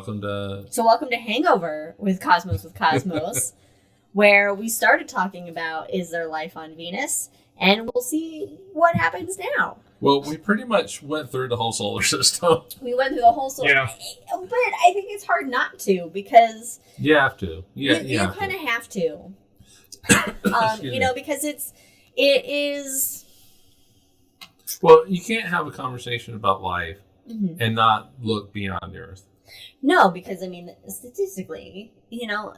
welcome to Hangover with Cosmos, where we started talking about is there life on Venus, and we'll see what happens now. Well, we pretty much went through the whole solar system. We went through the whole solar Yeah. But I think it's hard not to, because You have to. Yeah, you kind of have to. Because it is. Well, you can't have a conversation about life Mm-hmm. and not look beyond the Earth. No, because statistically,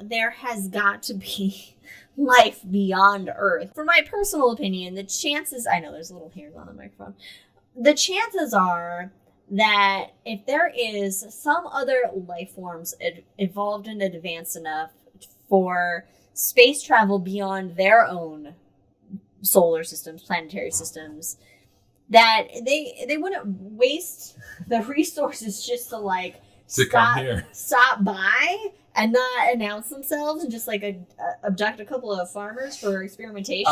there has got to be life beyond Earth. For my personal opinion, the chances, I know there's little hairs on the microphone, the chances are that if there is some other life forms evolved and advanced enough for space travel beyond their own solar systems, planetary systems, that they wouldn't waste the resources just to come here, stop by and not announce themselves and just abduct a couple of farmers for experimentation.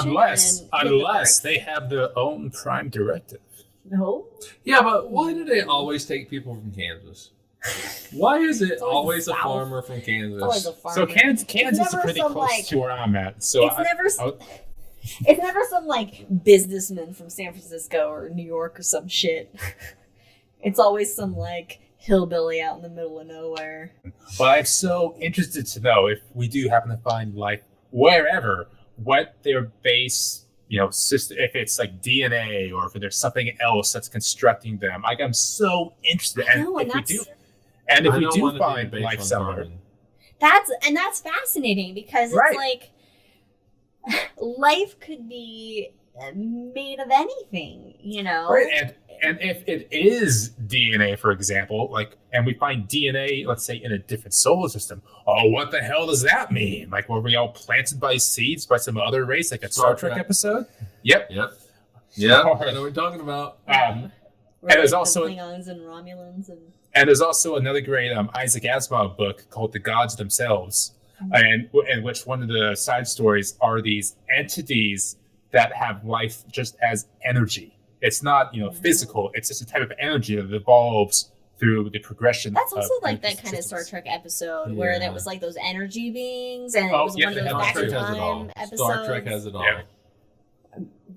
Unless they have their own prime directive. No. Yeah, but why do they always take people from Kansas? Why is it always a farmer from Kansas? It's always a farmer. So Kansas is pretty close to where I'm at. So it's never some businessman from San Francisco or New York or some shit. It's always some hillbilly out in the middle of nowhere. Well, I'm so interested to know if we do happen to find life wherever, what their base, system, if it's DNA or if there's something else that's constructing them. I'm so interested. And if we do find life somewhere, that's fascinating, because it's life could be made of anything, Right, and if it is DNA, for example, and we find DNA, let's say, in a different solar system, what the hell does that mean? Were we all planted by seeds by some other race, like a Star Trek episode? Yep. I know what you're talking about. And there's also Klingons and Romulans and there's also another great Isaac Asimov book called The Gods Themselves, and in which one of the side stories are these entities that have life just as energy. It's not, physical. It's just a type of energy that evolves through the progression. That's also that kind of Star Trek episode where there was those energy beings, and it was one of those back in time episodes. Star Trek has it all. Yeah.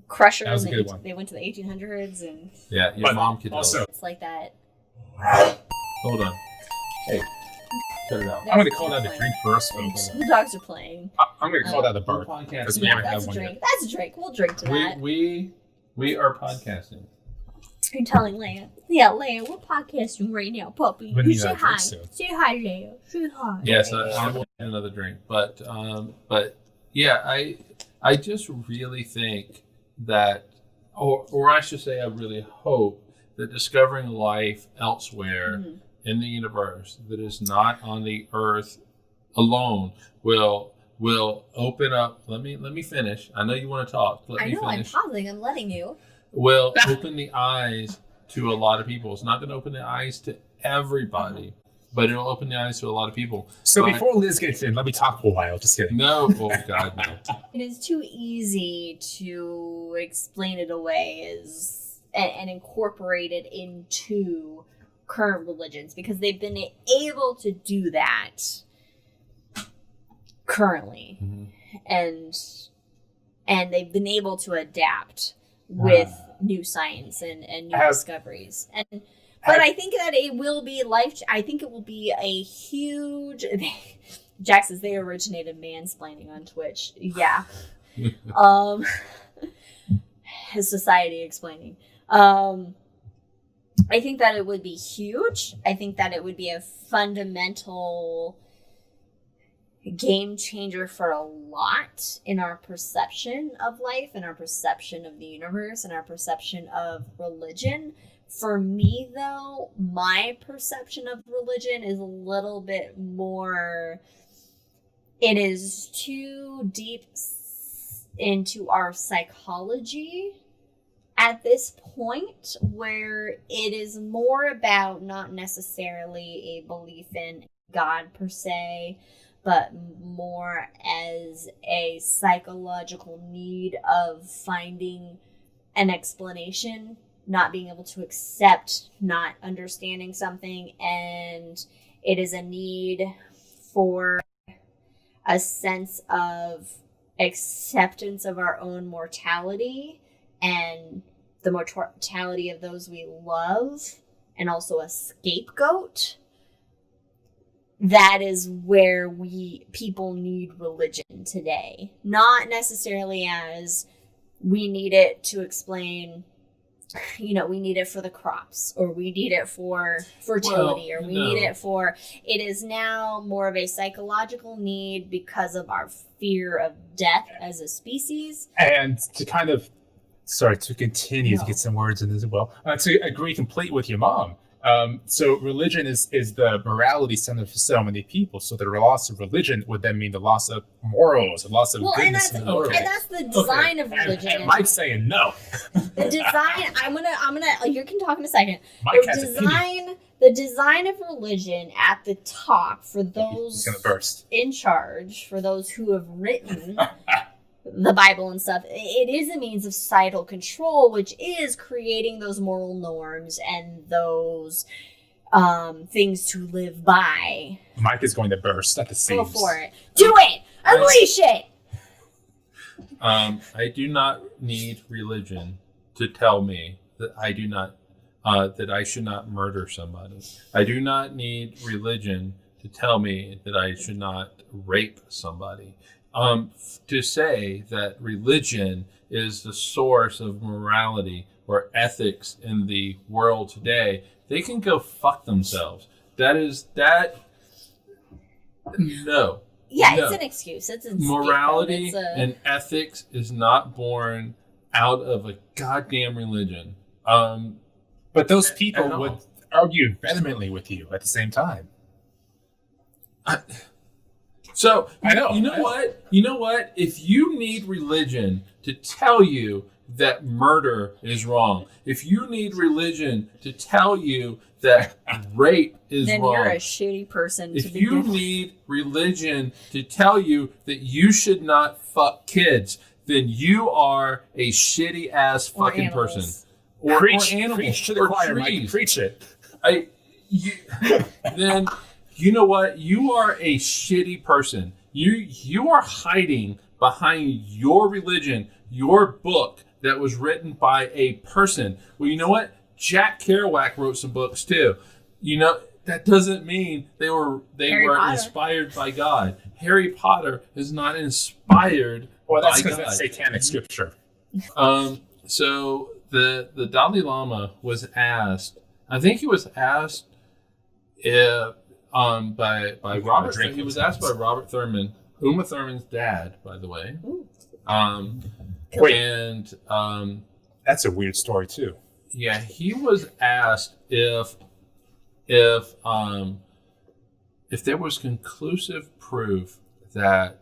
Crusher. That was a good one. They went to the 1800s, and your mom could also. It's like that. Hold on. Hey, turn it out. I'm going to call that a drink first, folks. The dogs are playing. I'm going to call that a burp. Because we haven't had that's a one drink. yet. That's a drink. We'll drink to that. We are podcasting. You're telling Leia. Yeah, Leia, we're podcasting right now, puppy. We You need say that hi. drink soon. Say hi, Leia. Say hi. Yes, I want another drink, but yeah, I just really think that, or I should say, I really hope that discovering life elsewhere in the universe that is not on the Earth alone will open up. Let me finish. I know you want to talk. Let me finish. I'm pausing. I'm letting you. Will open the eyes to a lot of people. It's not going to open the eyes to everybody, but it'll open the eyes to a lot of people. So before Liz gets in, let me talk for a while. Just kidding. No, oh God, no. It is too easy to explain it away and incorporate it into current religions, because they've been able to do that currently, and they've been able to adapt with new science and new discoveries. But I think that it will be I think it will be a huge. Jack says they originated mansplaining on Twitch. Yeah. His society explaining. I think that it would be huge. I think that it would be a fundamental game changer for a lot in our perception of life, and our perception of the universe, and our perception of religion. For me, though, my perception of religion is a little bit more, it is too deep into our psychology at this point, where it is more about not necessarily a belief in God per se, but more as a psychological need of finding an explanation, not being able to accept not understanding something, and It is a need for a sense of acceptance of our own mortality and the mortality of those we love, and also a scapegoat. That is where people need religion today. Not necessarily as we need it to explain, we need it for the crops, or we need it for fertility, or we need it for, it is now more of a psychological need because of our fear of death as a species. And to kind of, to continue to get some words in as well, to agree complete with your mom. So religion is the morality center for so many people. So the loss of religion would then mean the loss of morals, the loss of goodness in the world. And that's the design of religion. And Mike's saying no. The design. I'm gonna. You can talk in a second. Mike has opinion. The design of religion at the top for those in charge, for those who have written the Bible and stuff, it is a means of societal control, which is creating those moral norms and those things to live by. Mike is going to burst at the seams. Go for it. Do it! Unleash it! I do not need religion to tell me that I do not, that I should not murder somebody. I do not need religion to tell me that I should not rape somebody. To say that religion is the source of morality or ethics in the world today, they can go fuck themselves. No. Yeah, no. It's an excuse. It's a morality and ethics is not born out of a goddamn religion. But those people would argue vehemently with you at the same time. So, I know. You know what? If you need religion to tell you that murder is wrong, if you need religion to tell you that rape is then wrong, you're a shitty person. If you need religion to tell you that you should not fuck kids, then you are a shitty ass fucking person. Or animals. Preach to the choir, Mike. Preach it. Then you know what? You are a shitty person. You are hiding behind your religion, your book that was written by a person. Well, you know what? Jack Kerouac wrote some books too. That doesn't mean they were inspired by God. Harry Potter is not inspired by God. Well, that's because that's satanic scripture. So the Dalai Lama was asked. I think he was asked by Robert. He was asked by Robert Thurman, Uma Thurman's dad, by the way. That's a weird story too. Yeah, he was asked if there was conclusive proof that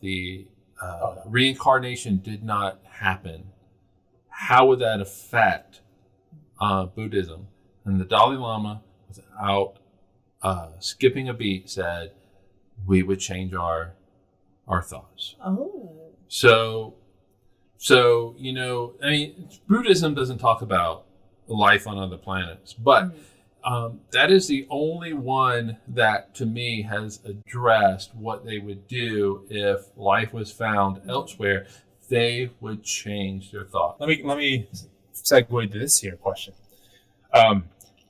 the reincarnation did not happen, how would that affect Buddhism? And the Dalai Lama, without skipping a beat, said, we would change our thoughts. Oh. So, Buddhism doesn't talk about life on other planets, but that is the only one that, to me, has addressed what they would do if life was found elsewhere. They would change their thought. Let me segue to this here question.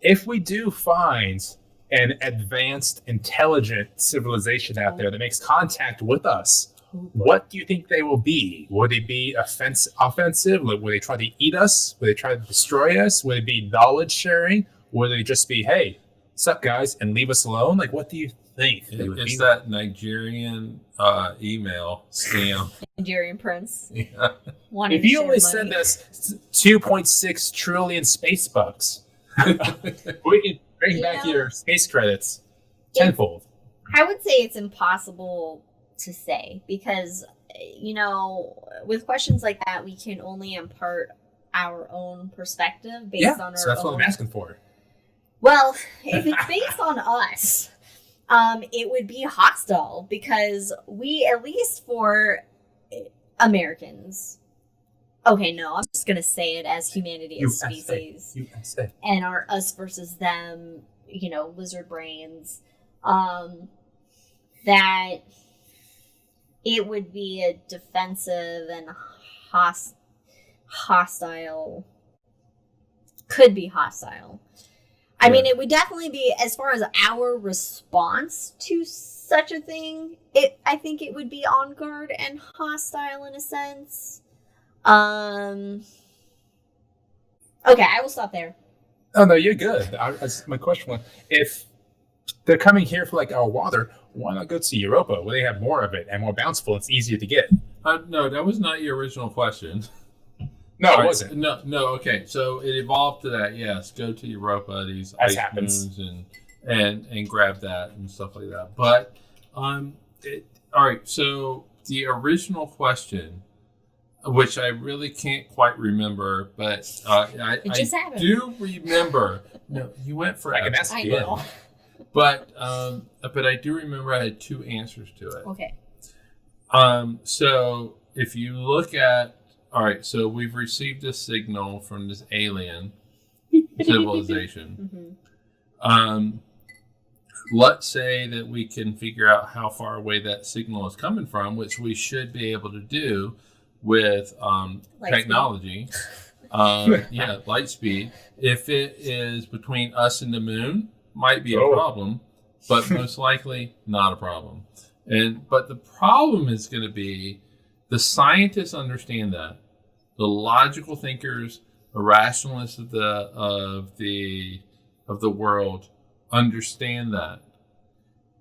If we do find an advanced, intelligent civilization out there that makes contact with us, what do you think they will be? Will they be offensive? Will they try to eat us? Will they try to destroy us? Will it be knowledge sharing? Will they just be, hey, what's up, guys, and leave us alone? Like, what do you think? It's that Nigerian email scam. Nigerian prince. Yeah. If you only send us 2.6 trillion space bucks, we can bring back your space credits tenfold. I would say it's impossible to say because, with questions like that, we can only impart our own perspective based on our so that's own. What I'm asking for. Well, if it's based on us, it would be hostile because we, at least for Americans, okay, no, I'm just going to say it as humanity as species. USA. And our us versus them lizard brains, that it would be a defensive and hostile, could be hostile. I mean, it would definitely be, as far as our response to such a thing, I think it would be on guard and hostile in a sense. Okay, I will stop there. Oh, no, you're good. My question was, if they're coming here for like our water, why not go to Europa where they have more of it and more bountiful? It's easier to get. No, that was not your original question. No, it wasn't. No. Okay, so it evolved to that. Yes, go to Europa, these ice moons, and grab that and stuff like that. But all right. So the original question, which I really can't quite remember, but I do remember. No, you went for I know. But I do remember I had two answers to it. Okay. So if you look at, all right, so we've received a signal from this alien civilization. Let's say that we can figure out how far away that signal is coming from, which we should be able to do with technology. Light speed. If it is between us and the moon, might be a problem, but most likely not a problem. But the problem is going to be, the scientists understand that. The logical thinkers, the rationalists of the world understand that.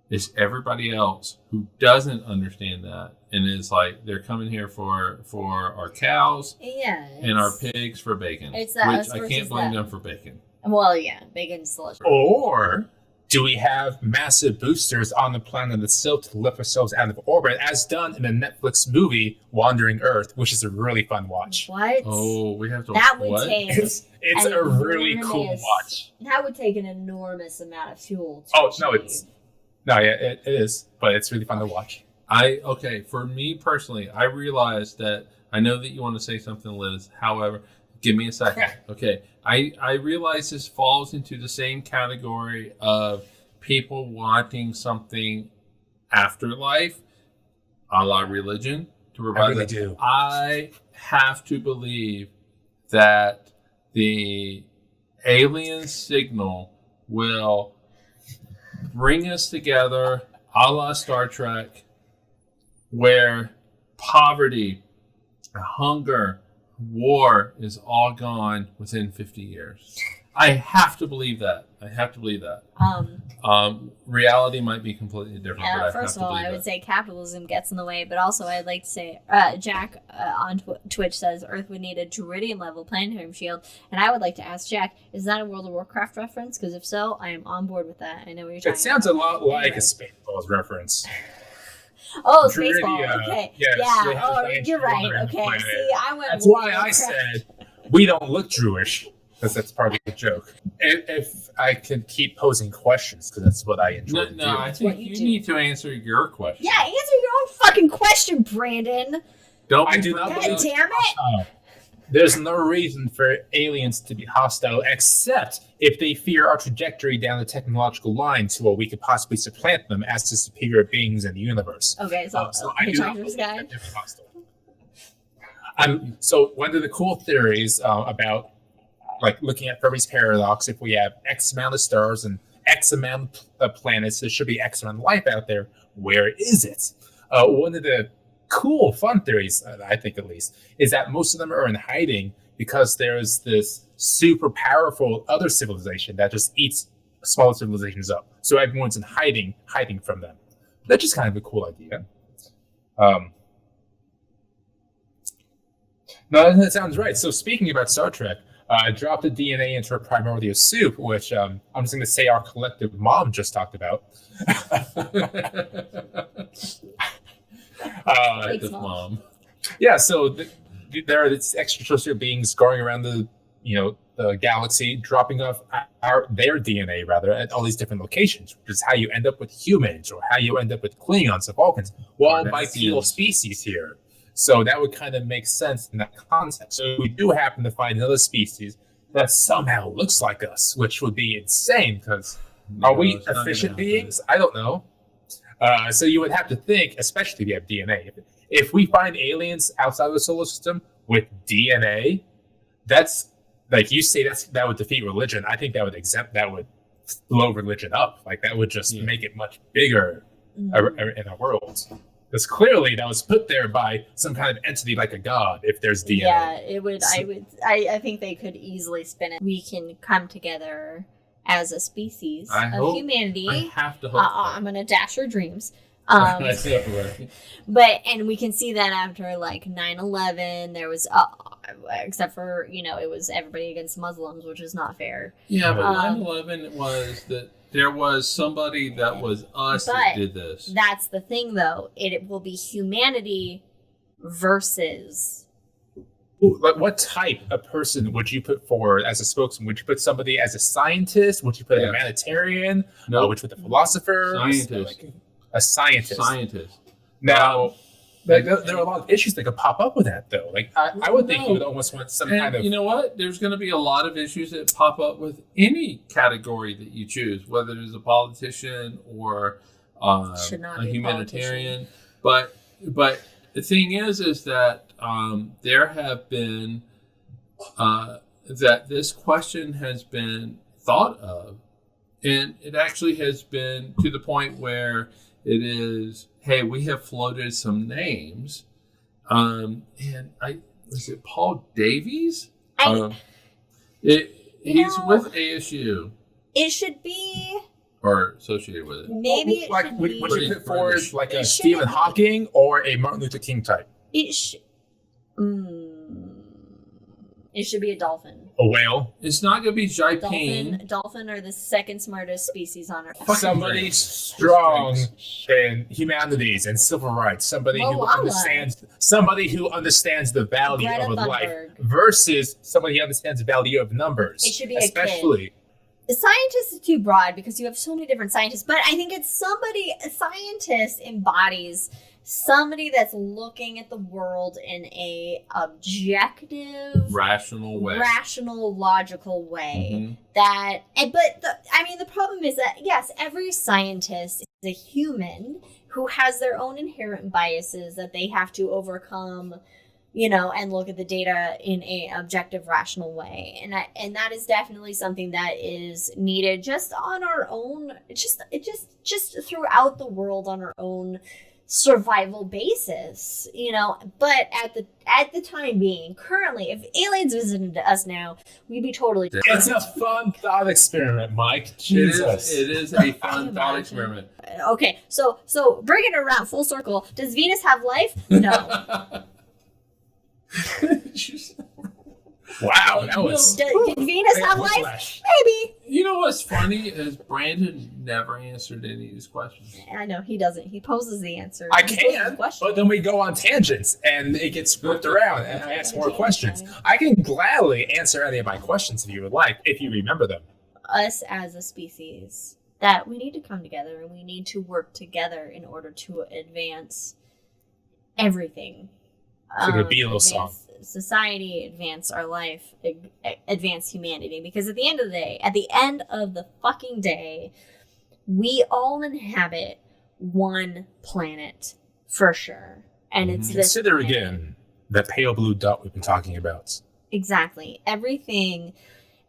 It's everybody else who doesn't understand that and is like, they're coming here for our cows and our pigs for bacon. It's that, which I can't blame them for bacon. Well, yeah, bacon's delicious. Or do we have massive boosters on the planet itself to lift ourselves out of orbit, as done in the Netflix movie Wandering Earth, which is a really fun watch? What? Oh, we have to. That would take. It's a really cool watch. That would take an enormous amount of fuel. It is, but it's really fun to watch. For me personally, I realized that I know that you want to say something, Liz. However, give me a second. Okay. I realize this falls into the same category of people wanting something afterlife, a la religion, to provide. I really do. I have to believe that the alien signal will bring us together, a la Star Trek, where poverty, hunger, war is all gone within 50 years. I have to believe that. Reality might be completely different. But first of all, I would say capitalism gets in the way, but also I'd like to say, Jack on Twitch says Earth would need a Druidian level planetary shield, and I would like to ask Jack, is that a World of Warcraft reference? Because if so, I am on board with that. I know what you're talking about. It sounds a lot like a Spaceballs reference. Oh, Spaceball. Okay. You're right. Okay. Planet. See, I went. That's why I said we don't look Jewish, because that's part of the joke. If I could keep posing questions, because that's what I enjoy doing. No, I think you need to answer your question. Yeah, answer your own fucking question, Brandon. I do not. God damn it! There's no reason for aliens to be hostile, except if they fear our trajectory down the technological line to where we could possibly supplant them as the superior beings in the universe. Okay, so I do not believe that they're hostile. So one of the cool theories about, like, looking at Fermi's paradox, if we have X amount of stars and X amount of planets, there should be X amount of life out there. Where is it? One of the cool, fun theories, I think at least, is that most of them are in hiding because there's this super powerful other civilization that just eats smaller civilizations up. So everyone's in hiding from them. That's just kind of a cool idea. No, that sounds right. So speaking about Star Trek, drop the DNA into a primordial soup, which I'm just going to say our collective mom just talked about. This mom. Yeah, so there are these extraterrestrial beings going around the galaxy, dropping off their DNA rather at all these different locations, which is how you end up with humans or how you end up with Klingons or Vulcans. Well, bipedal species here. So that would kind of make sense in that context. So we do happen to find another species that somehow looks like us, which would be insane because Are we it's not gonna efficient happen. beings? I don't know. So you would have to think, especially if you have DNA. If we find aliens outside of the solar system with DNA, that's like you say that would defeat religion. I think that would blow religion up. Like that would just make it much bigger in our world. Because clearly that was put there by some kind of entity like a god. If there's DNA, Yeah, it would. I think they could easily spin it. We can come together as a species of humanity. I have to hope. I'm gonna dash your dreams. That's it, right. But and we can see that after like 9/11, there was except for it was everybody against Muslims, which is not fair. Yeah, but 9/11 was that there was somebody that was us that did this. That's the thing, though. It will be humanity versus. Like what type of person would you put forward as a spokesman? Would you put somebody as a scientist? Would you put a humanitarian? No. Would you put a philosopher? Scientist. A scientist. Scientist. Now, there are a lot of issues that could pop up with that, though. Like I would think you would almost want some kind of. You know what? There's going to be a lot of issues that pop up with any category that you choose, whether it is a politician or a humanitarian. But the thing is that there have been that this question has been thought of, and it actually has been to the point where it is, hey, we have floated some names, and was it Paul Davies? He's with ASU. It should be. Or associated with it. Maybe it should would be. you put forward like a Stephen Hawking or a Martin Luther King type? It should be a dolphin. A whale? It's not going to be Jaiping. Dolphin are the second smartest species on Earth. Somebody strong in humanities and civil rights. Somebody who understands the value of a life versus somebody who understands the value of numbers. It should be especially. A scientist is too broad because you have so many different scientists, but I think it's a scientist embodies somebody that's looking at the world in a objective, rational, logical way. The problem is that yes, every scientist is a human who has their own inherent biases that they have to overcome, and look at the data in a objective, rational way. And that is definitely something that is needed just on our own, just throughout the world on our own survival basis, but at the time being, currently, if aliens visited us now, we'd be totally. It's a fun thought experiment, Mike. Jesus. It is a fun thought experiment. Okay, so bringing it around full circle, does Venus have life? No. Wow, that was. Did Venus have life? Maybe. You know what's funny is Brandon never answered any of these questions. I know he doesn't. He poses the answer. I can, but then we go on tangents and it gets flipped around, and I ask more questions. I can gladly answer any of my questions if you would like, if you remember them. Us as a species, that we need to come together and we need to work together in order to advance everything. It's like a Beatles song. Society, advance our life, advance humanity. Because at the end of the fucking day, we all inhabit one planet for sure. And it's this Consider again that pale blue dot we've been talking about. Exactly. Everything,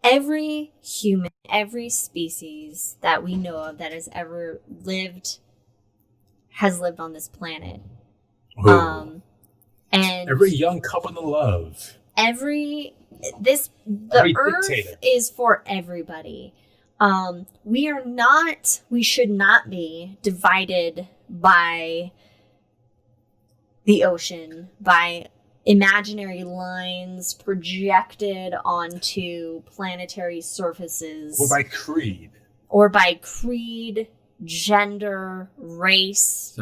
every human, every species that we know of that has ever lived has lived on this planet. And every young couple in love. The Earth is for everybody. We should not be divided by the ocean, by imaginary lines projected onto planetary surfaces. Or by creed. Gender, race.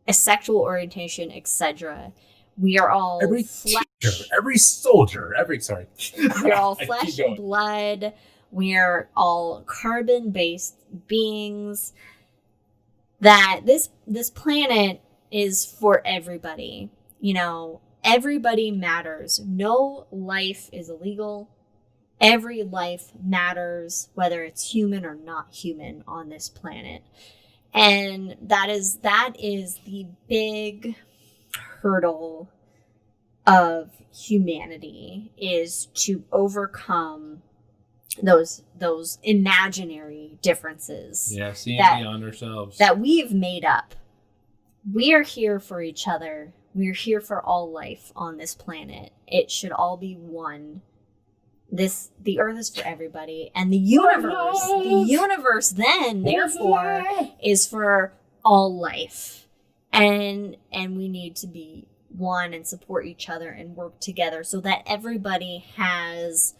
Sexual orientation, etc. We are all every teacher, every soldier, we're all flesh and blood. We're all carbon-based beings. That this planet is for everybody. Everybody matters. No life is illegal. every life matters, whether it's human or not human on this planet. And that is the big hurdle of humanity, is to overcome those imaginary differences. Yeah, seeing beyond ourselves. That we've made up. We are here for each other. We are here for all life on this planet. It should all be one. The earth is for everybody, and the universe then therefore is for all life, and we need to be one and support each other and work together so that everybody has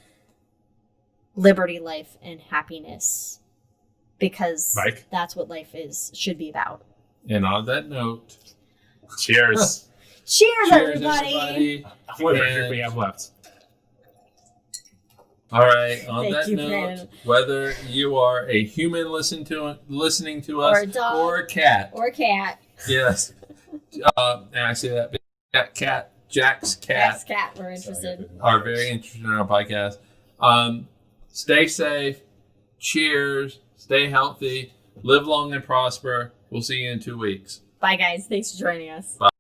liberty, life, and happiness, because that's what life should be about. And on that note, cheers. Cheers, everybody. What do we have left? All right. On that note, whether you are a human listening to us, or a dog, or a cat, yes. And I say that Jack's cat. We're interested. Are very interested in our podcast. Stay safe. Cheers. Stay healthy. Live long and prosper. We'll see you in 2 weeks. Bye, guys. Thanks for joining us. Bye.